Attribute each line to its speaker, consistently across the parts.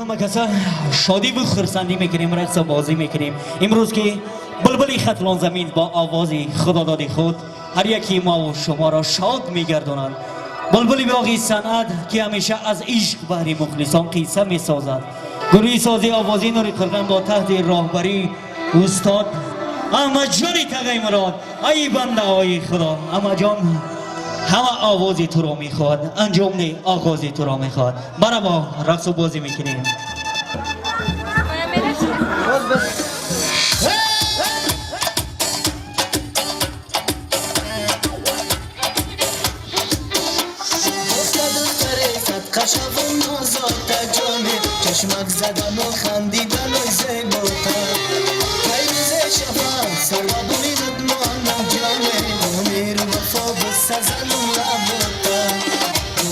Speaker 1: همه کسا شادی و خرسندی میکنیم، رقص و بازی میکنیم. امروز که بلبلی خطلان زمین با آواز خداداد خود هر یکی ما و شما را شاد میگرداند. بلبلی باقی صنعت که همیشه از عشق بهر مخلصان قصه میسازد. گروه سازی آوازی نوری خرقان با تحت راهبری استاد احمد جان تقی مراد. ای بنده های خدا، احمد جان همه آوازی تو را میخواد، انجام نه آغازی تو را میخواد. برای با رقص و بازی میکنیم.
Speaker 2: چشمک زدن و خندیدن و زیباتا پیروز شفا سروا بولیدت مانا جانه امیر وفا بسزن و لباتا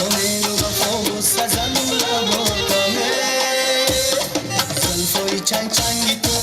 Speaker 2: امیر وفا بسزن و لباتا زلفای چنگ چنگی تو